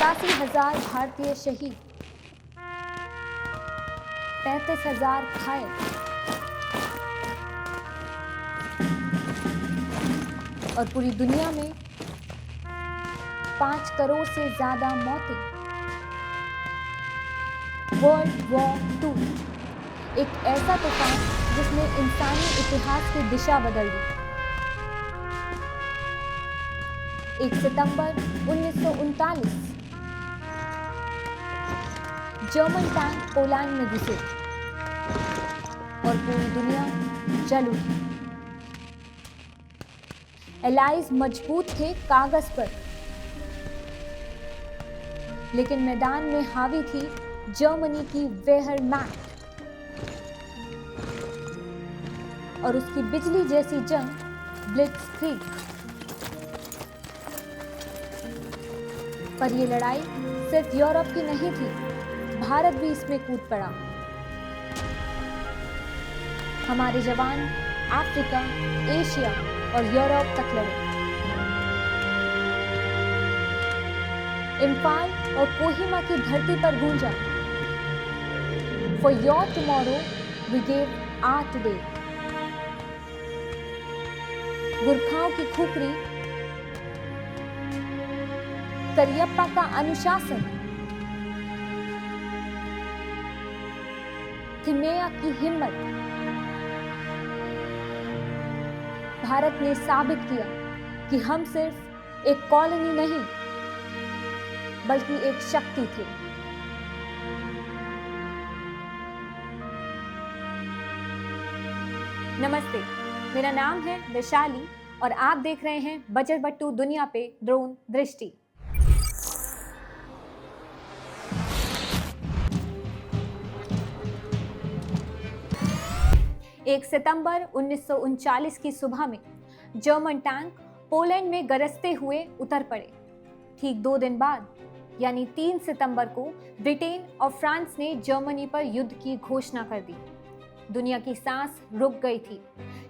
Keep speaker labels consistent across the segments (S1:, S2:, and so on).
S1: 85,000 भारतीय शहीद, 35,000 घायल। और पूरी दुनिया में 5 करोड़ से ज्यादा मौतें। वर्ल्ड वॉर 2 एक ऐसा तूफान जिसने इंसानी इतिहास की दिशा बदल दी। 1 सितंबर 1939 जर्मन टैंक पोलैंड में घुसे और पूरी दुनिया जल उठी। एलाइज मजबूत थे कागज पर, लेकिन मैदान में हावी थी जर्मनी की वेहरमैक्ट और उसकी बिजली जैसी जंग ब्लिट्जक्रीग। पर यह लड़ाई सिर्फ यूरोप की नहीं थी, भारत भी इसमें कूद पड़ा। हमारे जवान अफ्रीका, एशिया और यूरोप तक लड़े। इम्फाल और कोहिमा की धरती पर गूंजा, for your tomorrow we gave our today. गुरखाओं की खुकरी, करियप्पा का अनुशासन, थिम्मेया की हिम्मत। भारत ने साबित किया कि हम सिर्फ एक कॉलोनी नहीं बल्कि एक शक्ति थे। नमस्ते, मेरा नाम है वैशाली और आप देख रहे हैं बजर बट्टू दुनिया पे ड्रोन दृष्टि। एक सितंबर 1939 की सुबह में जर्मन टैंक पोलैंड में गरजते हुए उतर पड़े। ठीक 2 दिन बाद यानी 3 सितंबर को ब्रिटेन और फ्रांस ने जर्मनी पर युद्ध की घोषणा कर दी। दुनिया की सांस रुक गई थी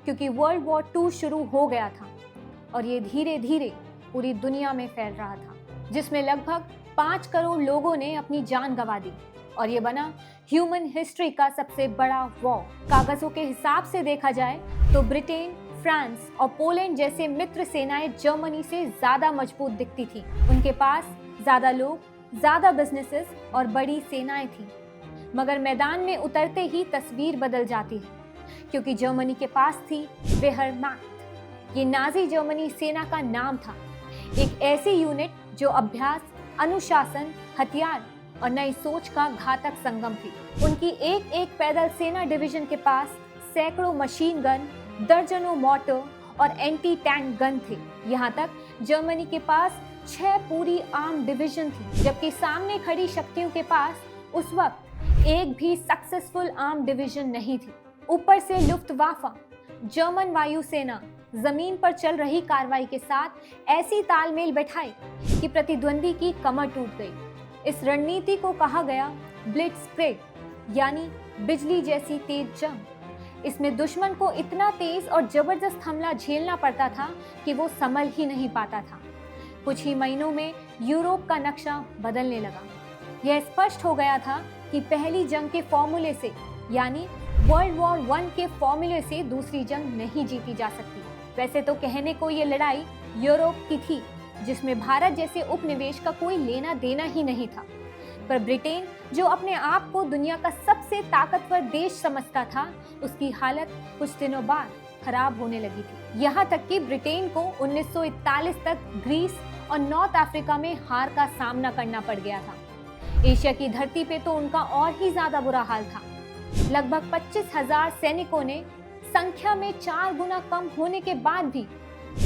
S1: क्योंकि वर्ल्ड वॉर 2 शुरू हो गया था और ये धीरे धीरे पूरी दुनिया में फैल रहा था, जिसमें लगभग 5 करोड़ लोगों ने अपनी जान गंवा दी और ये बना ह्यूमन हिस्ट्री का सबसे बड़ा वॉर। कागजों के हिसाब से देखा जाए तो ब्रिटेन, फ्रांस और पोलैंड जैसे मित्र सेनाएं जर्मनी से ज्यादा मजबूत दिखती थी। उनके पास ज्यादा लोग, ज्यादा बिजनेसेस और बड़ी सेनाएं थी। मगर मैदान में उतरते ही तस्वीर बदल जाती है क्योंकि जर्मनी के पास थी वेहरमैक्ट। ये नाजी जर्मनी सेना का नाम था, एक ऐसी यूनिट जो अभ्यास, अनुशासन, हथियार और नई सोच का घातक संगम थी। उनकी एक एक पैदल सेना डिवीजन के पास सैकड़ों मशीन गन, दर्जनों मोर्टर और एंटी टैंक गन थे। यहाँ तक जर्मनी के पास 6 पूरी आर्म डिवीजन थी, जबकि सामने खड़ी शक्तियों के पास उस वक्त एक भी सक्सेसफुल आर्म डिवीजन नहीं थी। ऊपर से लुफ्टवाफा, जर्मन वायुसेना जमीन पर चल रही कार्रवाई के साथ ऐसी तालमेल बैठाई कि प्रतिद्वंदी की कमर टूट गई। इस रणनीति को कहा गया ब्लिट्जक्रीग, यानी बिजली जैसी तेज जंग। इसमें दुश्मन को इतना तेज और जबरदस्त हमला झेलना पड़ता था कि वो संभल ही नहीं पाता था। कुछ ही महीनों में यूरोप का नक्शा बदलने लगा। यह स्पष्ट हो गया था कि पहली जंग के फॉर्मूले से, यानी वर्ल्ड वॉर 1 के फॉर्मूले से दूसरी जंग नहीं जीती जा सकती। वैसे तो कहने को ये लड़ाई यूरोप की थी, जिसमें भारत जैसे उपनिवेश का कोई लेना देना ही नहीं था, पर ब्रिटेन, जो अपने आप को दुनिया का सबसे ताकतवर देश समझता था, उसकी हालत कुछ दिनों बाद खराब होने लगी थी। यहाँ तक कि ब्रिटेन को 1941 तक ग्रीस और नॉर्थ अफ्रीका में हार का सामना करना पड़ गया था। एशिया की धरती पे तो उनका और ही ज्यादा बुरा हाल था। लगभग 25,000 सैनिकों ने संख्या में 4 गुना कम होने के बाद भी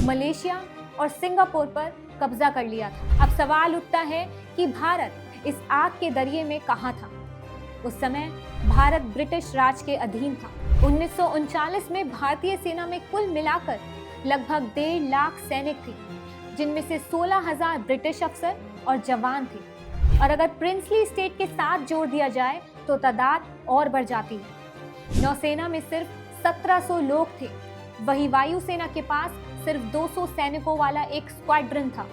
S1: मलेशिया और सिंगापुर पर कब्जा कर लिया था। अब सवाल उठता है कि भारत इस आग के दरिये में कहाँ था। उस समय भारत ब्रिटिश राज के अधीन था। 1939 में भारतीय सेना में कुल मिलाकर लगभग 1.5 लाख सैनिक थे, जिनमें से 16,000 ब्रिटिश अफसर और जवान थे। और अगर प्रिंसली स्टेट के साथ जोड़ दिया जाए तो तादाद और बढ़ जाती है। नौसेना में सिर्फ 1700 लोग थे, वही वायुसेना के पास सिर्फ 200 सैनिकों वाला एक स्क्वाड्रन था।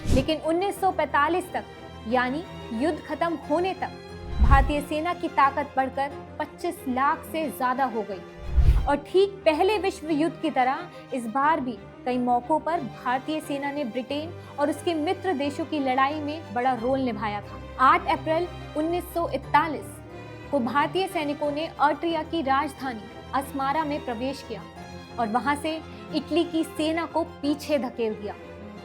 S1: लेकिन 1945 तक यानी युद्ध खत्म होने तक भारतीय सेना की ताकत बढ़कर 25 लाख से ज्यादा हो गई। और ठीक पहले विश्व युद्ध की तरह इस बार भी कई मौकों पर भारतीय सेना ने ब्रिटेन और उसके मित्र देशों की लड़ाई में बड़ा रोल निभाया था। 8 अप्रैल 1941 को भारतीय सैनिकों ने ऑस्ट्रिया की राजधानी अस्मारा में प्रवेश किया और वहां से इटली की सेना को पीछे धकेल दिया।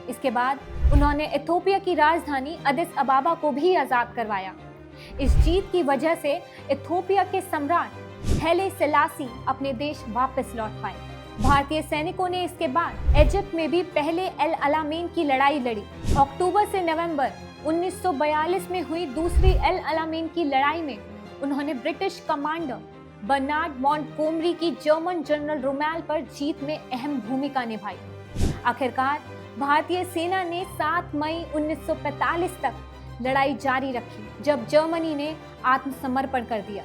S1: इसके बाद उन्होंने इथियोपिया की राजधानी अदिस अबाबा को भी आजाद करवाया। इस जीत की वजह से इथियोपिया के सम्राट हैले सेलासी अपने देश वापस लौट पाए। भारतीय सैनिकों ने इसके बाद इजिप्ट में भी पहले एल अलामेन की लड़ाई लड़ी। अक्टूबर से नवंबर 1942 में हुई दूसरी एल अलामेन की लड़ाई में उन्होंने ब्रिटिश कमांडर बर्नार्ड मॉन्टगोमरी की जर्मन जनरल रोमेल पर जीत में अहम भूमिका निभाई। आखिरकार भारतीय सेना ने 7 मई 1945 तक लड़ाई जारी रखी, जब जर्मनी ने आत्मसमर्पण कर दिया।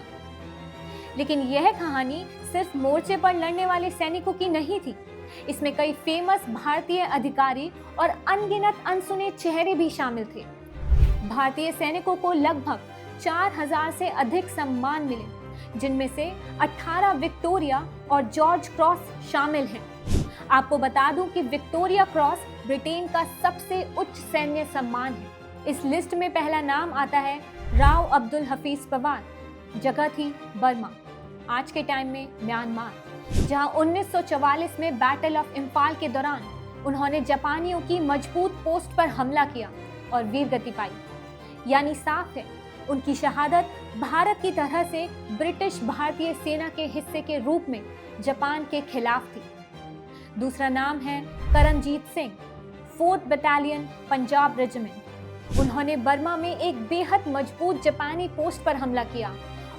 S1: लेकिन यह कहानी सिर्फ मोर्चे पर लड़ने वाले सैनिकों की नहीं थी। इसमें कई फेमस भारतीय अधिकारी और अनगिनत अनसुने चेहरे भी शामिल थे। भारतीय सैनिकों को लगभग 4000 से अधिक सम्मान मिले, जिनमें से 18 विक्टोरिया और जॉर्ज क्रॉस शामिल हैं। आपको बता दूं कि विक्टोरिया क्रॉस ब्रिटेन का सबसे उच्च सैन्य सम्मान है। इस लिस्ट में पहला नाम आता है राव अब्दुल हफीज पवार। जगह थी बर्मा, आज के टाइम में म्यांमार, जहां 1944 में बैटल ऑफ इम्फाल के दौरान उन्होंने जापानियों की मजबूत पोस्ट पर हमला किया और वीरगति पाई। यानी साफ है, उनकी शहादत भारत की तरह से ब्रिटिश भारतीय सेना के हिस्से के रूप में जापान के खिलाफ थी। दूसरा नाम है Karamjit Singh, 4th battalion Punjab regiment. उन्होंने बर्मा में एक बेहद मजबूत जापानी पोस्ट पर हमला किया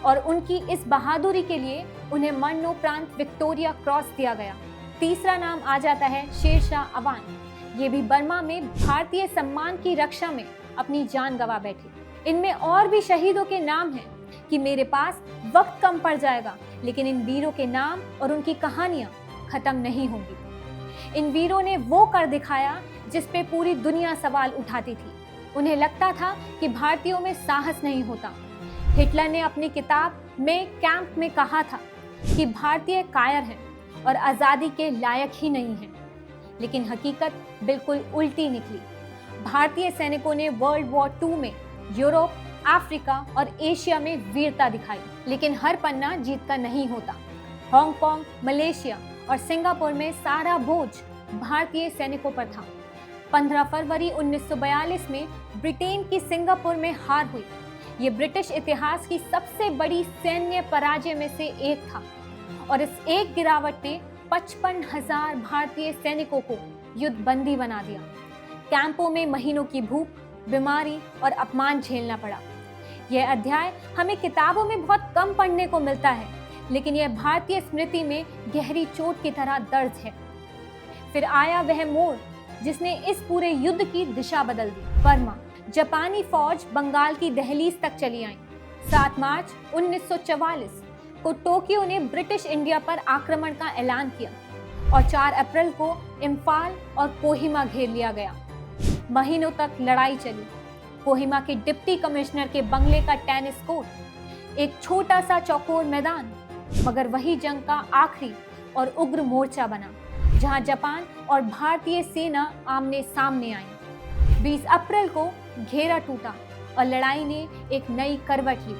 S1: और उनकी इस बहादुरी के लिए उन्हें मरणोपरांत विक्टोरिया क्रॉस दिया गया। तीसरा नाम आ जाता है शेरशाह अवान। ये भी बर्मा में भारतीय सम्मान की रक्षा में अपनी जान गंवा बैठे। इनमें और भी शहीदों के नाम हैं कि मेरे पास वक्त कम पड़ जाएगा, लेकिन इन वीरों के नाम और उनकी कहानियां खत्म नहीं होंगी। इन वीरों ने वो कर दिखाया जिस पे पूरी दुनिया सवाल उठाती थी। उन्हें लगता था कि भारतीयों में साहस नहीं होता। हिटलर ने अपनी किताब में कैंप में कहा था कि भारतीय कायर हैं और आज़ादी के लायक ही नहीं हैं, लेकिन हकीकत बिल्कुल उल्टी निकली। भारतीय सैनिकों ने वर्ल्ड वॉर 2 में यूरोप, अफ्रीका और एशिया में वीरता दिखाई, लेकिन हर पन्ना जीत का नहीं होता। हांगकांग, मलेशिया और सिंगापुर में सारा बोझ भारतीय सैनिकों पर था। 15 फरवरी 1942 में ब्रिटेन की सिंगापुर में हार हुई। ये ब्रिटिश इतिहास की सबसे बड़ी सैन्य पराजय में से एक था और इस एक गिरावट ने 55,000 भारतीय सैनिकों को युद्धबंदी बना दिया। कैंपों में महीनों की भूख, बीमारी और अपमान झेलना पड़ा। यह अध्याय हमें किताबों में बहुत कम पढ़ने को मिलता है, लेकिन यह भारतीय स्मृति में गहरी चोट की तरह दर्ज है। फिर आया वह मोड़ जिसने इस पूरे युद्ध की दिशा बदल दी। बर्मा। जापानी फौज बंगाल की दहलीज तक चली आई। 7 मार्च 1944 को टोक्यो ने ब्रिटिश इंडिया पर आक्रमण का ऐलान किया और 4 अप्रैल को इम्फाल और कोहिमा घेर लिया गया। महीनों तक लड़ाई चली। कोहिमा के डिप्टी कमिश्नर के बंगले का टेनिस कोर्ट एक छोटा सा चौकोर मैदान, मगर वही जंग का आखिरी और उग्र मोर्चा बना, जहां जापान और भारतीय सेना आमने सामने आई। 20 अप्रैल को घेरा टूटा और लड़ाई ने एक नई करवट ली।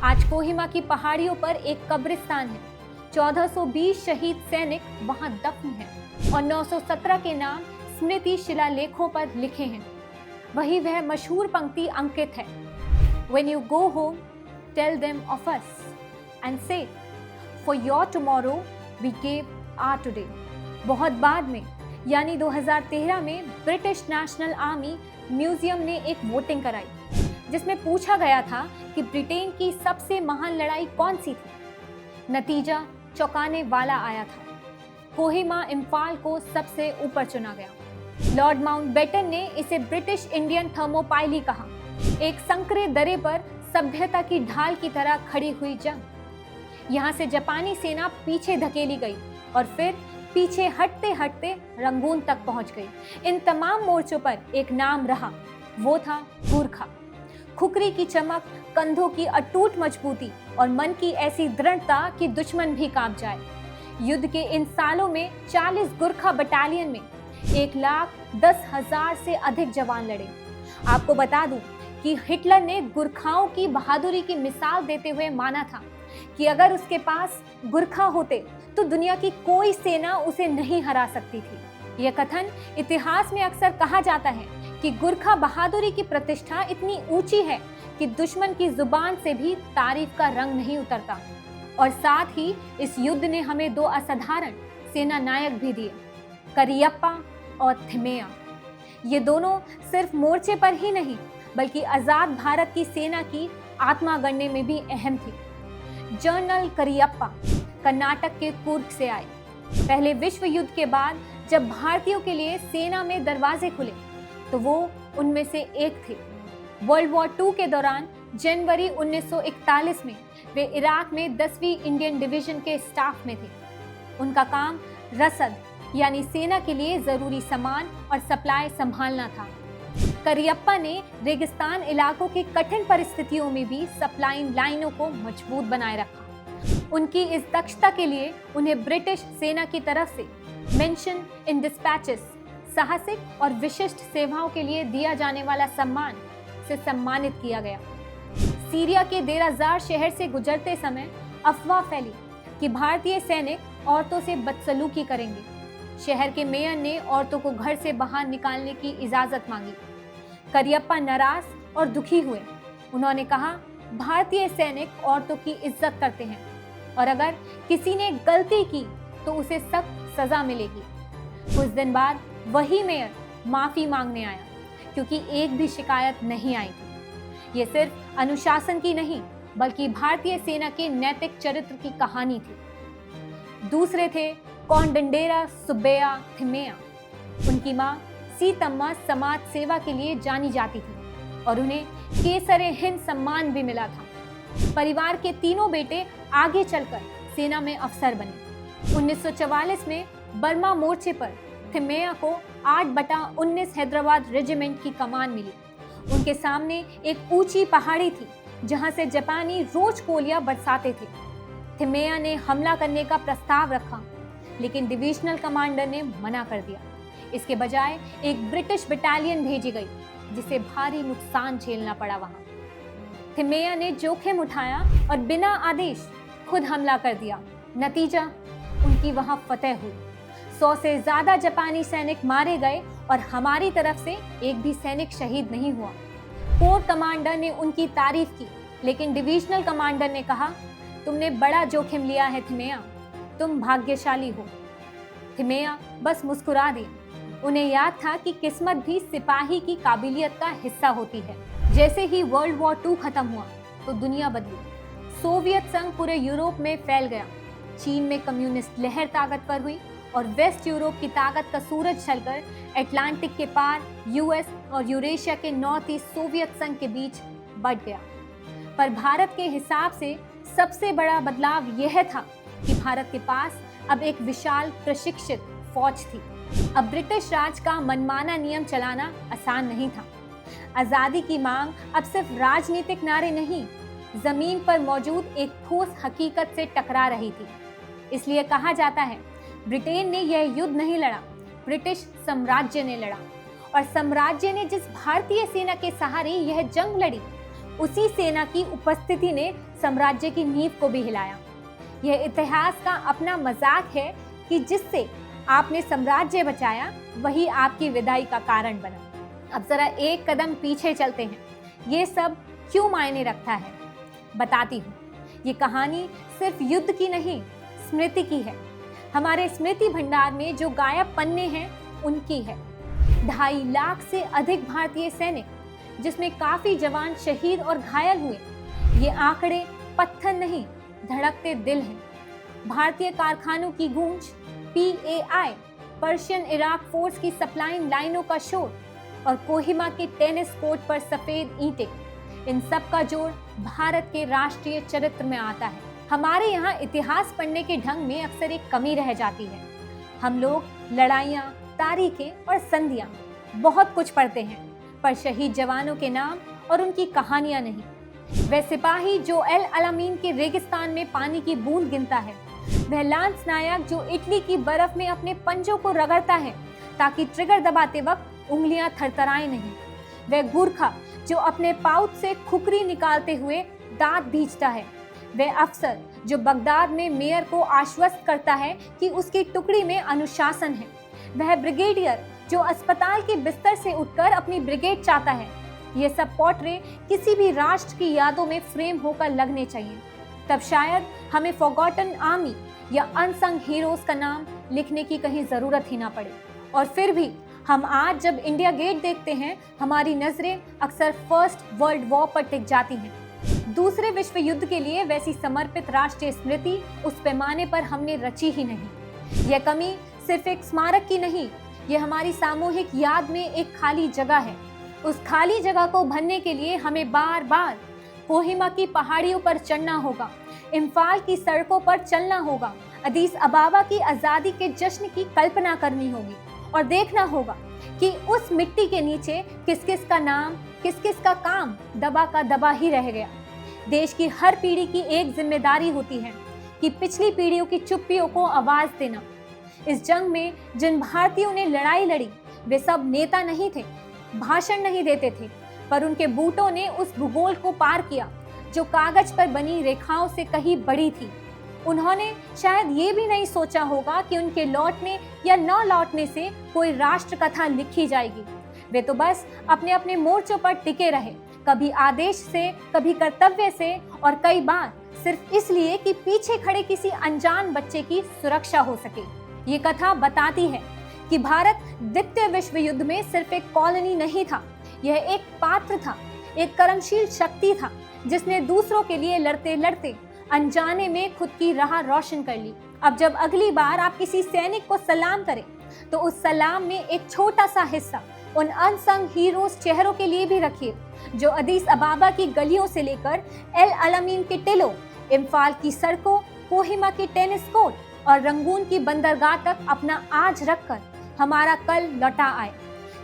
S1: आज कोहिमा की पहाड़ियों पर एक कब्रिस्तान है। 1420 शहीद सैनिक वहां दफन हैं और 917 के नाम स्मृति शिलालेखों पर लिखे हैं। वही वह मशहूर पंक्ति अंकित है, When you go home, tell them of us and say, for your tomorrow we gave our today। बहुत बाद में, यानी 2013 में ब्रिटिश नेशनल आर्मी म्यूजियम ने एक वोटिंग कराई, जिसमें पूछा गया था कि ब्रिटेन की सबसे महान लड़ाई कौन सी थी। नतीजा चौंकाने वाला आया था। कोहिमा इम्फाल को सबसे ऊपर चुना गया। लॉर्ड माउंटबेटन ने इसे ब्रिटिश इंडियन थर्मोपाइली कहा, एक संकरे दरे पर सभ्यता की ढाल की तरह खड़ी हुई जंग। यहाँ से जापानी सेना पीछे धकेली गई और फिर पीछे हटते हटते रंगून तक पहुंच गई। इन तमाम मोर्चों पर एक नाम रहा, वो था गूर्खा। खुकरी की चमक, कंधों की अटूट मजबूती और मन की ऐसी दृढ़ता कि दुश्मन भी कांप जाए। युद्ध के इन सालों में 40 गुरखा बटालियन में 1,10,000 से अधिक जवान लड़े। आपको बता दूं कि हिटलर ने गुरखाओं की बहादुरी की मिसाल देते हुए माना था कि अगर उसके पास गुरखा होते तो दुनिया की कोई सेना उसे नहीं हरा सकती थी। यह कथन इतिहास में अक्सर कहा जाता है कि गुरखा बहादुरी की प्रतिष्ठा इतनी ऊंची है कि दुश्मन की जुबान से भी तारीफ का रंग नहीं उतरता। और साथ ही इस युद्ध ने हमें 2 असाधारण सेना नायक भी दिए, करियप्पा और थिम्मेया। ये दोनों सिर्फ मोर्चे पर ही नहीं बल्कि आजाद भारत की सेना की आत्मा गढ़ने में भी अहम थी। जनरल करियप्पा कर्नाटक के कुर्ग से आए। पहले विश्व युद्ध के बाद जब भारतीयों के लिए सेना में दरवाजे खुले तो वो उनमें से एक थे। वर्ल्ड वॉर II के दौरान जनवरी 1941 में वे इराक में 10वीं इंडियन डिवीजन के स्टाफ में थे। उनका काम रसद यानी सेना के लिए जरूरी सामान और सप्लाई संभालना था। करियप्पा ने रेगिस्तान इलाकों की कठिन परिस्थितियों में भी सप्लाई लाइनों को मजबूत बनाए रखा। उनकी इस दक्षता के लिए उन्हें ब्रिटिश सेना की तरफ से मेंशन इन डिस्पैचेस, साहसिक और विशिष्ट सेवाओं के लिए दिया जाने वाला सम्मान से सम्मानित किया गया। सीरिया के देर एज़ार शहर से गुजरते समय अफवाह फैली कि भारतीय सैनिक औरतों से बदसलूकी करेंगे। शहर के मेयर ने औरतों को घर से बाहर निकालने की इजाजत मांगी। करियप्पा नाराज और दुखी हुए। उन्होंने कहा, भारतीय सैनिक औरतों की इज्जत करते हैं और अगर किसी ने गलती की तो उसे सख्त सजा मिलेगी। कुछ दिन बाद वही मेयर माफी मांगने आया क्योंकि एक भी शिकायत नहीं आई थी। ये सिर्फ अनुशासन की नहीं बल्कि भारतीय सेना के नैतिक चरित्र की कहानी थी। दूसरे थे कौंडंडेरा सुब्बैया थिम्मेया। उनकी मां सीतम्मा समाज सेवा के लिए जानी जाती थी और उन्हें केसर-ए-हिंद सम्मान भी मिला था। परिवार के तीनों बेटे आगे चलकर सेना में अफसर बने। 1944 में बर्मा मोर्चे पर थिम्मेया को 8/19 हैदराबाद रेजिमेंट की कमान मिली। उनके सामने एक ऊंची पहाड़ी थी जहां से जापानी रोज गोलियां बरसाते थे। थिम्मेया ने हमला करने का प्रस्ताव रखा लेकिन डिविजनल कमांडर ने मना कर दिया। इसके बजाय एक ब्रिटिश बटालियन भेजी गई जिसे भारी नुकसान झेलना पड़ा। वहां थिम्मेया ने जोखिम उठाया और बिना आदेश खुद हमला कर दिया। नतीजा, उनकी वहां फतेह हुई। 100 से ज्यादा जापानी सैनिक मारे गए और हमारी तरफ से एक भी सैनिक शहीद नहीं हुआ। कोर कमांडर ने उनकी तारीफ की लेकिन डिविजनल कमांडर ने कहा, तुमने बड़ा जोखिम लिया है थिम्मेया, तुम भाग्यशाली हो। थिम्मेया बस मुस्कुरा दिए। उन्हें याद था कि किस्मत भी सिपाही की काबिलियत का हिस्सा होती है। जैसे ही वर्ल्ड वॉर II खत्म हुआ तो दुनिया बदली। सोवियत संघ पूरे यूरोप में फैल गया। चीन में कम्युनिस्ट लहर ताकतवर हुई और वेस्ट यूरोप की ताकत का सूरज छलकर अटलांटिक के पार यूएस और यूरेशिया के नॉर्थ ईस्ट सोवियत संघ के बीच बढ़ गया। पर भारत के हिसाब से सबसे बड़ा बदलाव यह था कि भारत के पास अब एक विशाल प्रशिक्षित फौज थी। अब ब्रिटिश राज का मनमाना नियम चलाना आसान नहीं था। आजादी की मांग अब सिर्फ राजनीतिक नारे नहीं, जमीन पर मौजूद एक ठोस हकीकत से टकरा रही थी। इसलिए कहा जाता है, ब्रिटेन ने यह युद्ध नहीं लड़ा, ब्रिटिश साम्राज्य ने लड़ा। और साम्राज्य ने जिस भारतीय सेना के सहारे यह जंग लड़ी, उसी सेना की उपस्थिति ने साम्राज्य की नींव को भी हिलाया। यह इतिहास का अपना मजाक है कि जिससे आपने साम्राज्य बचाया वही आपकी विदाई का कारण बना। अब जरा एक कदम पीछे चलते हैं। ये सब क्यों मायने रखता है, बताती हूँ। ये कहानी सिर्फ युद्ध की नहीं, स्मृति की है। हमारे स्मृति भंडार में जो गायब पन्ने हैं उनकी है। 2.5 लाख से अधिक भारतीय सैनिक, जिसमें काफी जवान शहीद और घायल हुए। ये आंकड़े पत्थर नहीं, धड़कते दिल हैं। भारतीय कारखानों की गूंज, PAI पर्शियन इराक फोर्स की सप्लाई लाइनों का शोर और कोहिमा के टेनिस कोर्ट पर सफेद ईंटें, इन सब का जोड़ भारत के राष्ट्रीय चरित्र में आता है। हमारे यहाँ इतिहास पढ़ने के ढंग में अक्सर एक कमी रह जाती है। हम लोग लड़ाइयाँ, तारीखें और संधियाँ बहुत कुछ पढ़ते हैं, पर शहीद जवानों के नाम और उनकी कहानियां नहीं। वह सिपाही जो एल अलामीन के रेगिस्तान में पानी की बूंद गिनता है, वह लांस नायक जो इटली की बर्फ में अपने पंजों को रगड़ता है ताकि ट्रिगर दबाते वक्त उंगलियां थरथराए नहीं, वह गुरखा जो अपने पाउच से खुकरी निकालते हुए दांत भींचता है, वह अफसर जो बगदाद में मेयर को आश्वस्त करता है कि उसकी टुकड़ी में अनुशासन है, वह ब्रिगेडियर जो अस्पताल के बिस्तर से उठकर अपनी ब्रिगेड चाहता है। ये सब पोर्ट्रे किसी भी राष्ट्र की यादों में फ्रेम होकर लगने चाहिए। तब शायद हमें फॉरगॉटन आर्मी या अनसंग हीरोज का नाम लिखने की कहीं जरूरत ही ना पड़े। और फिर भी हम आज जब इंडिया गेट देखते हैं, हमारी नजरें अक्सर फर्स्ट वर्ल्ड वॉर पर टिक जाती हैं। दूसरे विश्व युद्ध के लिए वैसी समर्पित राष्ट्रीय स्मृति उस पैमाने पर हमने रची ही नहीं। यह कमी सिर्फ एक स्मारक की नहीं, यह हमारी सामूहिक याद में एक खाली जगह है। उस खाली जगह को भरने के लिए हमें बार बार कोहिमा की पहाड़ियों पर चढ़ना होगा, इम्फाल की सड़कों पर चलना होगा, अदीस अबाबा की आज़ादी के जश्न की कल्पना करनी होगी और देखना होगा कि उस मिट्टी के नीचे किस किस का नाम, किस किस का काम दबा का दबा ही रह गया। देश की हर पीढ़ी की एक जिम्मेदारी होती है कि पिछली पीढ़ियों की चुप्पियों को आवाज देना। इस जंग में जिन भारतीयों ने लड़ाई लड़ी, वे सब नेता नहीं थे, भाषण नहीं देते थे, पर उनके बूटों ने उस भूगोल को पार किया जो कागज पर बनी रेखाओं से कहीं बड़ी थी। उन्होंने शायद ये भी नहीं सोचा होगा कि उनके लौटने या न लौटने से कोई राष्ट्र कथा लिखी जाएगी। वे तो बस अपने अपने मोर्चों पर टिके रहे, कभी आदेश से, कभी कर्तव्य से, और कई बार सिर्फ इसलिए कि पीछे खड़े किसी अनजान बच्चे की सुरक्षा हो सके। ये कथा बताती है कि भारत द्वितीय विश्व युद्ध में सिर्फ एक कॉलोनी नहीं था, यह एक पात्र था, एक कर्मशील शक्ति था जिसने दूसरों के लिए लड़ते लड़ते अनजाने में खुद की राह रोशन कर ली। अब जब अगली बार आप किसी सैनिक को सलाम करें तो उस सलाम में एक छोटा सा हिस्सा उन अनसंग हीरोज चेहरों के लिए भी रखिए जो अदीस अबाबा की गलियों से लेकर एल अलामीन के टिलों, इम्फाल की सड़कों, कोहिमा के टेनिस कोर्ट और रंगून की बंदरगाह तक अपना आज रखकर हमारा कल लौटा आए।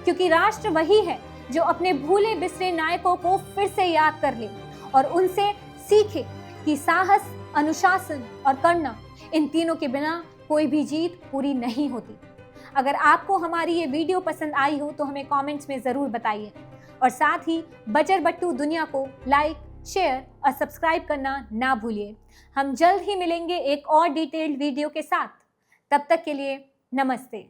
S1: क्योंकि राष्ट्र वही है जो अपने भूले बिसरे नायकों को फिर से याद कर ले और उनसे सीखे कि साहस, अनुशासन और करुणा, इन तीनों के बिना कोई भी जीत पूरी नहीं होती। अगर आपको हमारी ये वीडियो पसंद आई हो तो हमें कमेंट्स में ज़रूर बताइए और साथ ही बजर बट्टू दुनिया को लाइक, शेयर और सब्सक्राइब करना ना भूलिए। हम जल्द ही मिलेंगे एक और डिटेल्ड वीडियो के साथ। तब तक के लिए नमस्ते।